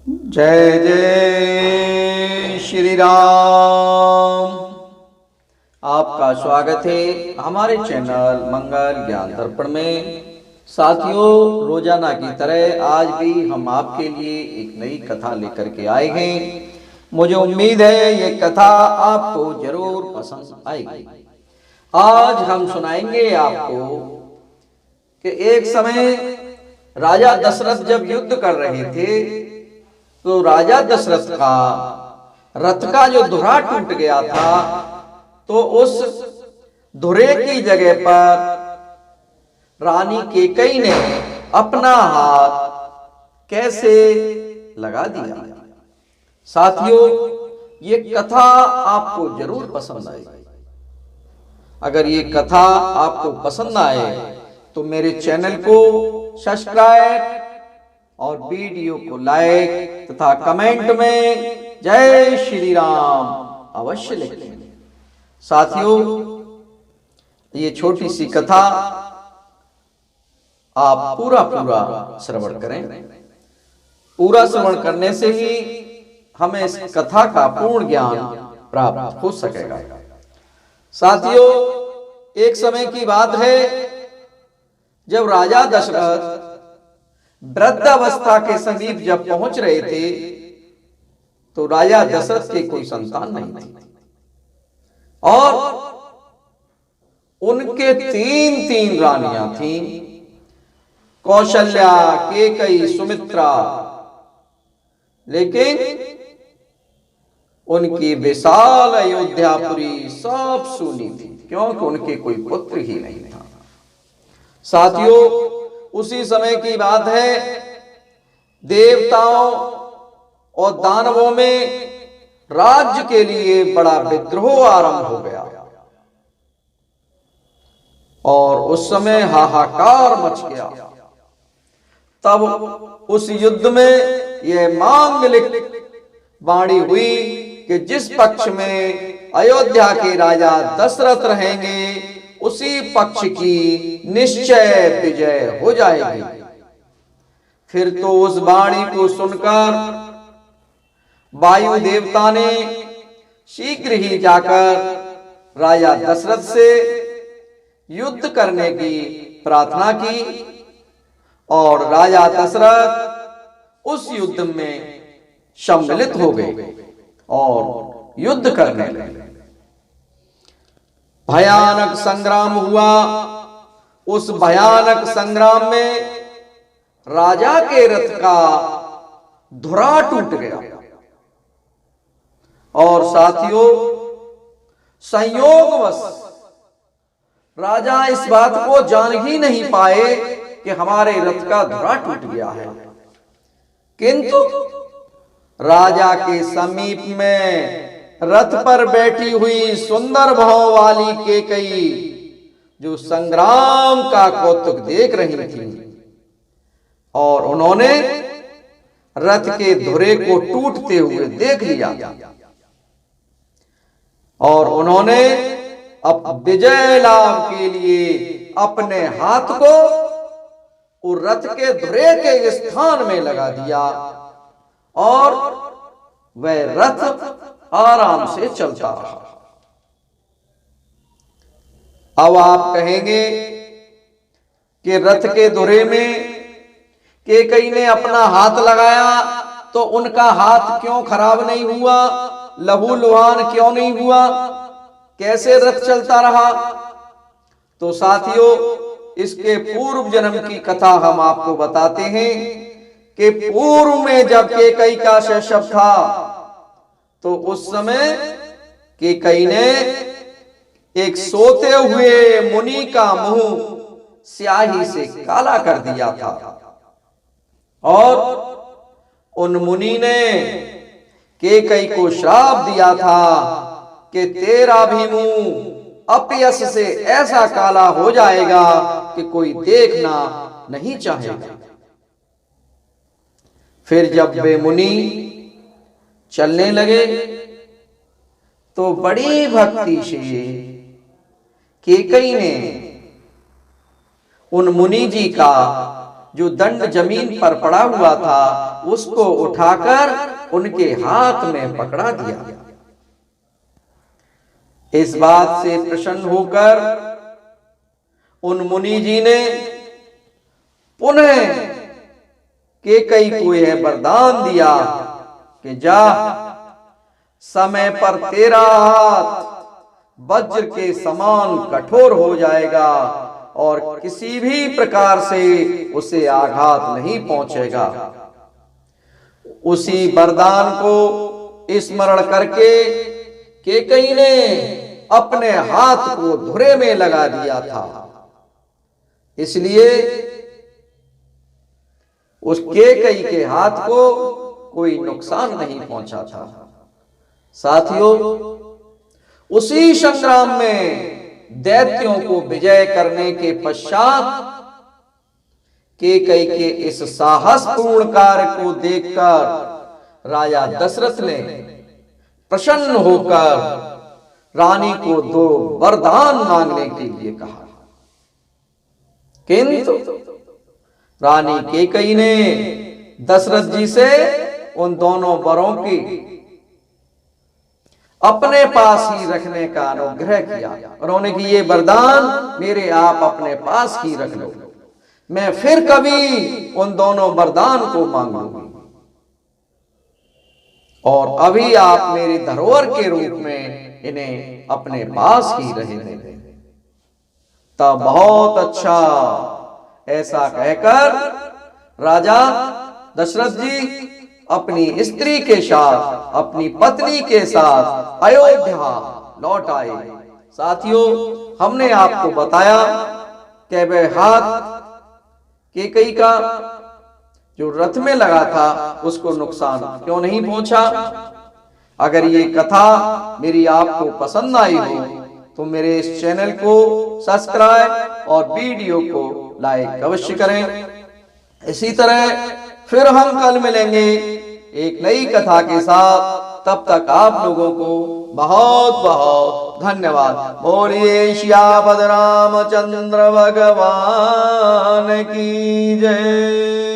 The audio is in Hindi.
जय जय श्री राम। आपका स्वागत है हमारे चैनल मंगल ज्ञान दर्पण में। साथियों, रोजाना की तरह आज भी हम आपके लिए एक नई कथा लेकर के आए हैं। मुझे उम्मीद है ये कथा आपको जरूर पसंद आएगी। आज हम सुनाएंगे आपको कि एक समय राजा दशरथ जब युद्ध कर रहे थे तो राजा दशरथ का रथ का जो धुरा टूट गया था, तो उस धुरे की जगह पर रानी कैकेयी ने अपना हाथ कैसे लगा दिया। साथियों, ये कथा आपको जरूर पसंद आएगी। अगर ये कथा आपको पसंद आए तो मेरे चैनल को सब्सक्राइब और वीडियो को लाइक तथा कमेंट में जय श्री राम अवश्य लिखें। साथियों, ये छोटी सी कथा आप पूरा श्रवण करें। पूरा श्रवण करने से ही हमें इस कथा का पूर्ण ज्ञान प्राप्त हो सकेगा। साथियों, एक समय की बात है जब राजा दशरथ वृद्धावस्था के समीप जब पहुंच रहे थे तो राजा दशरथ के कोई संतान नहीं थी और उनके तीन रानियां थीं, कौशल्या, कैकेयी, सुमित्रा। लेकिन उनकी विशाल अयोध्यापुरी सब सूनी थी, क्योंकि उनके कोई पुत्र ही नहीं था। साथियों, उसी समय की बात है, देवताओं और दानवों में राज्य के लिए बड़ा विद्रोह आरंभ हो गया और उस समय हाहाकार मच गया। तब उस युद्ध में यह मांगलिक वाणी हुई कि जिस पक्ष में अयोध्या के राजा दशरथ रहेंगे उसी पक्ष की निश्चय विजय हो जाएगी। फिर तो उस वाणी को सुनकर वायु देवता ने शीघ्र ही जाकर राजा दशरथ से युद्ध करने की प्रार्थना की और राजा दशरथ उस युद्ध में सम्मिलित हो गए और युद्ध करने लगे। भयानक संग्राम हुआ। उस भयानक संग्राम में राजा के रथ का धुरा टूट गया और साथियों, संयोगवश राजा इस बात को जान ही नहीं पाए कि हमारे रथ का धुरा टूट गया है। किंतु राजा के समीप में रथ पर बैठी हुई सुंदर भाव वाली कैकेयी जो संग्राम का कौतुक देख रही थी और उन्होंने रथ के धुरे को टूटते हुए देख लिया और उन्होंने अब विजय लाभ के लिए अपने हाथ को उस रथ के धुरे के स्थान में लगा दिया और वह रथ आराम से चलता रहा। अब आप कहेंगे कि रथ के धुरे में कैकेयी ने अपना हाथ लगाया तो उनका हाथ क्यों खराब नहीं हुआ, लहूलुहान क्यों नहीं हुआ, कैसे रथ चलता रहा? तो साथियों, इसके पूर्व जन्म की कथा हम आपको बताते हैं कि पूर्व में जब कैकेयी का शैशव था तो उस समय कैकेयी ने एक सोते हुए मुनि का मुंह स्याही से काला कर दिया था और उन मुनि ने कैकेयी को श्राप दिया था कि तेरा भी मुंह अपयश से ऐसा काला हो जाएगा कि कोई देखना नहीं चाहेगा। फिर जब वे मुनि चलने लगे तो बड़ी भक्ति से कैकेयी ने उन मुनि जी का जो दंड जमीन पर पड़ा हुआ था उसको उठाकर उनके हाथ में पकड़ा दिया। इस बात से प्रसन्न होकर उन मुनि जी ने पुनः केकई को यह वरदान दिया कि जा, समय पर तेरा हाथ वज्र के समान कठोर हो जाएगा और किसी भी प्रकार से उसे आघात नहीं पहुंचेगा। उसी वरदान को स्मरण करके केकई ने अपने हाथ को धुरे में लगा दिया था, इसलिए उस केकई के हाथ को कोई नुकसान नहीं पहुंचा था। साथियों, उसी संग्राम में दैत्यों को विजय करने के पश्चात केकई के इस साहसपूर्ण कार्य को देखकर राजा दशरथ ने प्रसन्न होकर रानी को 2 वरदान मांगने के लिए कहा, किंतु रानी केकई ने दशरथ जी से उन दोनों वरों की अपने पास ही रखने का अनुग्रह किया। उन्होंने कि ये वरदान मेरे आप अपने पास ही रख लो, मैं फिर कभी उन दोनों वरदान को मांगूंगी और अभी आप मेरी धरोहर के रूप में इन्हें अपने पास ही रहे दें। तब बहुत अच्छा, ऐसा कहकर राजा दशरथ जी अपनी स्त्री के साथ, अपनी पत्नी के साथ अयोध्या लौट आए। साथियों, हमने आपको बताया कि वह हाथ केकई का जो रथ में लगा था उसको नुकसान क्यों नहीं पहुंचा। अगर ये कथा मेरी आपको पसंद आई हो तो मेरे इस चैनल को सब्सक्राइब और वीडियो को लाइक अवश्य करें। इसी तरह फिर हम कल मिलेंगे एक नई कथा के साथ। तब तक आप लोगों को बहुत बहुत धन्यवाद। बोलिए श्यामद रामचंद्र भगवान की जय।